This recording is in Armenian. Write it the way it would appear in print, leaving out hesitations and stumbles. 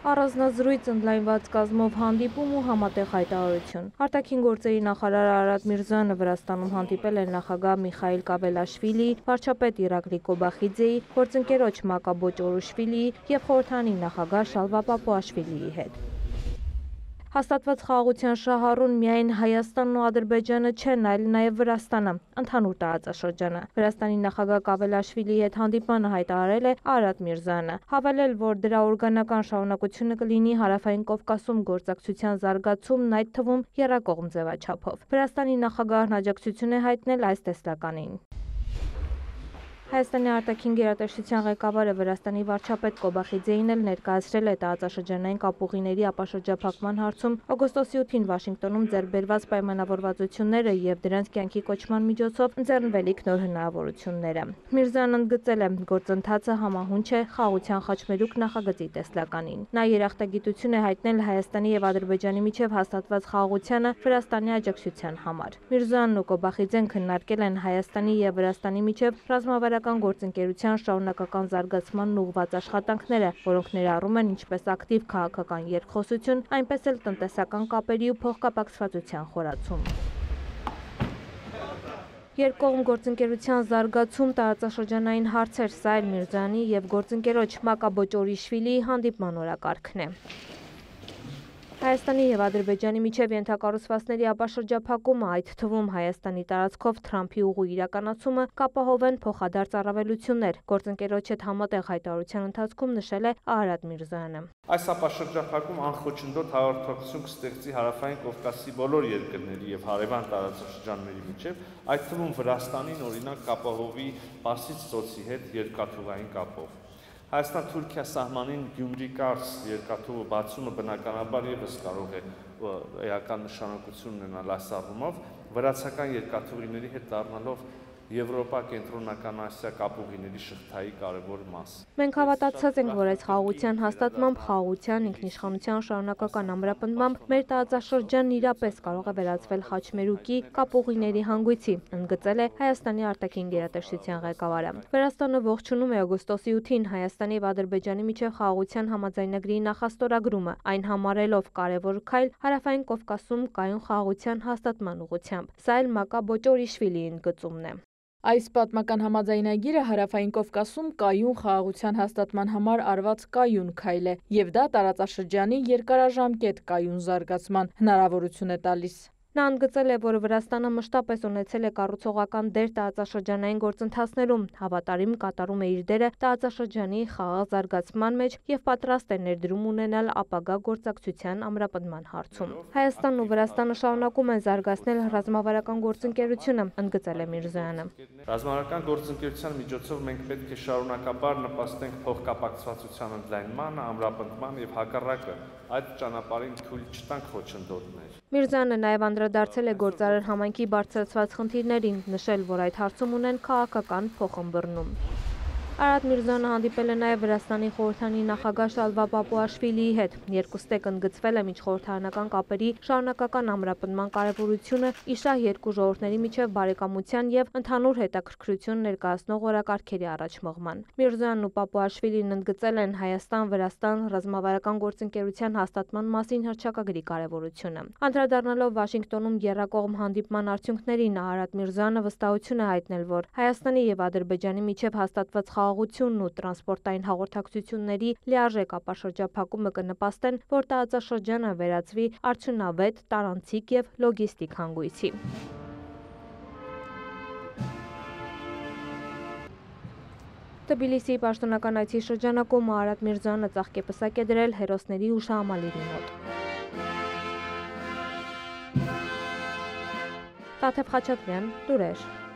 Առանձնազրույց ընդլայնված կազմով հանդիպում ու համատեղ հայտարարություն։ Արտաքին գործերի նախարար Արարատ Միրզոյանը Վրաստանում հանդիպել է նախագահ Միխայիլ Կավելաշվիլիի, վարչապետ Իրակլի Կոբախիձեի, գործընկերոջ Մակա Բոճորուշվիլիի և խորհրդանի նախագահ Շալվա Պապուաշվիլիի հետ։ Հաստատված խաղաղության շահառուն միայն Հայաստանն ու Ադրբեջանը չեն, այլ նաև Վրաստանը, ընդհանուր տարածաշրջանը։ Վրաստանի նախագահ Կավելաշվիլիի հետ հանդիպմանը հայտարարել է Արարատ Միրզոյանը, հավելել, որ դրա օրգանական շարունակությունը կլինի Հարավային Կովկասում գործակցության զարգացումն, այդ թվում եռակողմ ձևաչափով։ Վրաստանի նախագահն աջակցություն է հայտնել այս տեսլականին։ Հայաստանի արտաքին գերատեսչության ղեկավարը Վրաստանի վարչապետ Կոբախիձեին էլ ներկայացրել է տարածաշրջանային կապուղիների ապաշրջափակման հարցում օգոստոսի 8-ին Վաշինգտոնում ձեռք բերված պայմանավորվածությունները և դրանց կյանքի կոչման միջոցով ընձեռնվելիք նոր հնարավորությունները։ Միրզոյանը ընդգծել է, գործընթացը համահունչ է խաղաղության խաչմերուկ նախագծի տեսլականին։ Նա երախտագիտություն է հայտնել Հայաստանի և Ադրբեջանի միջև հաստատված խաղաղությանը Վրաստանի աջակցության համար։ Միրզոյանն ու Կոբախիձեն քննարկել են Հայաստանի և Վրաստանի միջև ռազմավարական գործընկերության շարունակական զարգացմանն ուղղված աշխատանքները, որոնք ներառում են ինչպես ակտիվ քաղաքական երկխոսություն, այնպես էլ տնտեսական կապերի ու փոխկապակցվածության խորացում։ Երկկողմ գործընկերության զարգացում, տարածաշրջանային հարցեր, սա էլ Միրզոյանի և գործընկերոջ Մակա Բոճորուշվիլիի հանդիպման օրակարգն է։ Հայաստանի և Ադրբեջանի միջև ենթակառուցվածքների ապաշրջափակումը, այդ թվում Հայաստանի տարածքով Թրամփի ուղու իրականացումը կապահովեն փոխադարձ առավելություններ, գործընկերոջ հետ համատեղ հայտարարության ընթացքում նշել է Արարատ Միրզոյանը։ Այս ապաշրջափակում անխոչնդոտ հաղորդակցություն կստեղծի Հարավային Կովկասի բոլոր երկրների և հարևան տարածաշրջանների միջև, այդ թվում Վրաստանին օրինակ կապահովի Պարսից ծոցի հետ երկաթուղային կապով։ Հայաստան-Թուրքիա սահմանին Գյումրի-Կարս երկաթուղու բացումը բնականաբար ևս կարող է էական նշանակություն ունենալ այս առումով, վրացական երկաթուղիների հետ դառնալով Եվրոպա, Կենտրոնական Ասիա կապուղիների շղթայի կարևոր մաս։ Մենք հավատացած ենք, որ այս խաղաղության հաստատմամբ, խաղաղության, ինքնիշխանության շարունակական ամրապնդմամբ մեր տարածաշրջանն իրապես կարող է վերածվել խաչմերուկի կապուղիների հանգույցի, ընդգծել է Հայաստանի արտաքին գերատեսչության ղեկավարը։ Վրաստանը ողջունում է օգոստոսի 8-ին Հայաստանի և Ադրբեջանի միջև խաղաղության համաձայնագրի նախաստորագրումը, այն համարելով կարևոր քայլ Հարավային Կովկասում կայուն խաղաղության հաստատման ուղղությամբ։ Սա էլ Մակա Բոճորուշվիլիի ընդգծումն է։ Այս պատմական համաձայնագիրը Հարավային Կովկասում կայուն խաղաղության հաստատման համար արված կայուն քայլ է, և դա տարածաշրջանի երկարաժամկետ կայուն զարգացման հնարավորություն է տալիս։ Նա ընդգծել է, որ Վրաստանը մշտապես ունեցել է կառուցողական դեր տարածաշրջանային գործընթացներում, հավատարիմ կատարում է իր դերը տարածաշրջանի խաղաղ զարգացման մեջ և պատրաստ է ներդրում ունենալ ապագա գործակցության ամրապնդման հարցում։ Հայաստանն ու Վրաստանը շարունակում են զարգացնել ռազմավարական գործընկերությունը, ընդգծել է Միրզոյանը։ Ռազմավարական գործընկերության միջոցով մենք պետք է շարունակաբար նպաստենք փոխկապակցվածության ընդլայնմանը, ամրապնդման և հակառակը այդ ճանապարհին թույլ չտանք խոչընդոտներ։ Միրզոյանը նաև անդրադարձել է գործարար համայնքի բարձրացված խնդիրներին, նշել, որ այդ հարցում ունեն քաղաքական փոխըմբռնում։ Արարատ Միրզոյանը հանդիպել է նաև Վրաստանի խորհրդանի նախագահ Շալվա Պապուաշվիլիի հետ։ Երկուստեք ընդգծվել է միջխորհրդարանական կապերի շարունակական ամրապնդման կարևորությունը, իշահ երկու ժողովուրդների միջև բարեկամության և ընդհանուր հետաքրքրություն ներկայացնող օրակարգերի առաջ մղման։ Միրզոյանն ու Պապուաշվիլին ընդգծել են Հայաստան-Վրաստան ռազմավարական գործընկերության հաստատման մասին հռչակագրի կարևորությունը։ Անդրադառնալով Վաշինգտոնում եռակողմ հանդիպման արդյունքներին, Արարատ Միրզոյանը վստահություն է հայտնել, որ Հայաստանի և Ադրբեջանի միջև հաստատված խաղաղությունն ու տրանսպորտային հաղորդակցությունների լիարժեք ապաշրջափակումը կնպաստեն, որ տարածաշրջանը վերածվի արդյունավետ, տարանցիկ և լոգիստիկ հանգույցի։ Թբիլիսիի պաշտոնական այցի շրջանակում Արարատ Միրզոյանը ծաղկեպսակ է դրել հերոսների հուշահամալիրի մոտ։ Տաթև Խաչատրյան, լուրեր։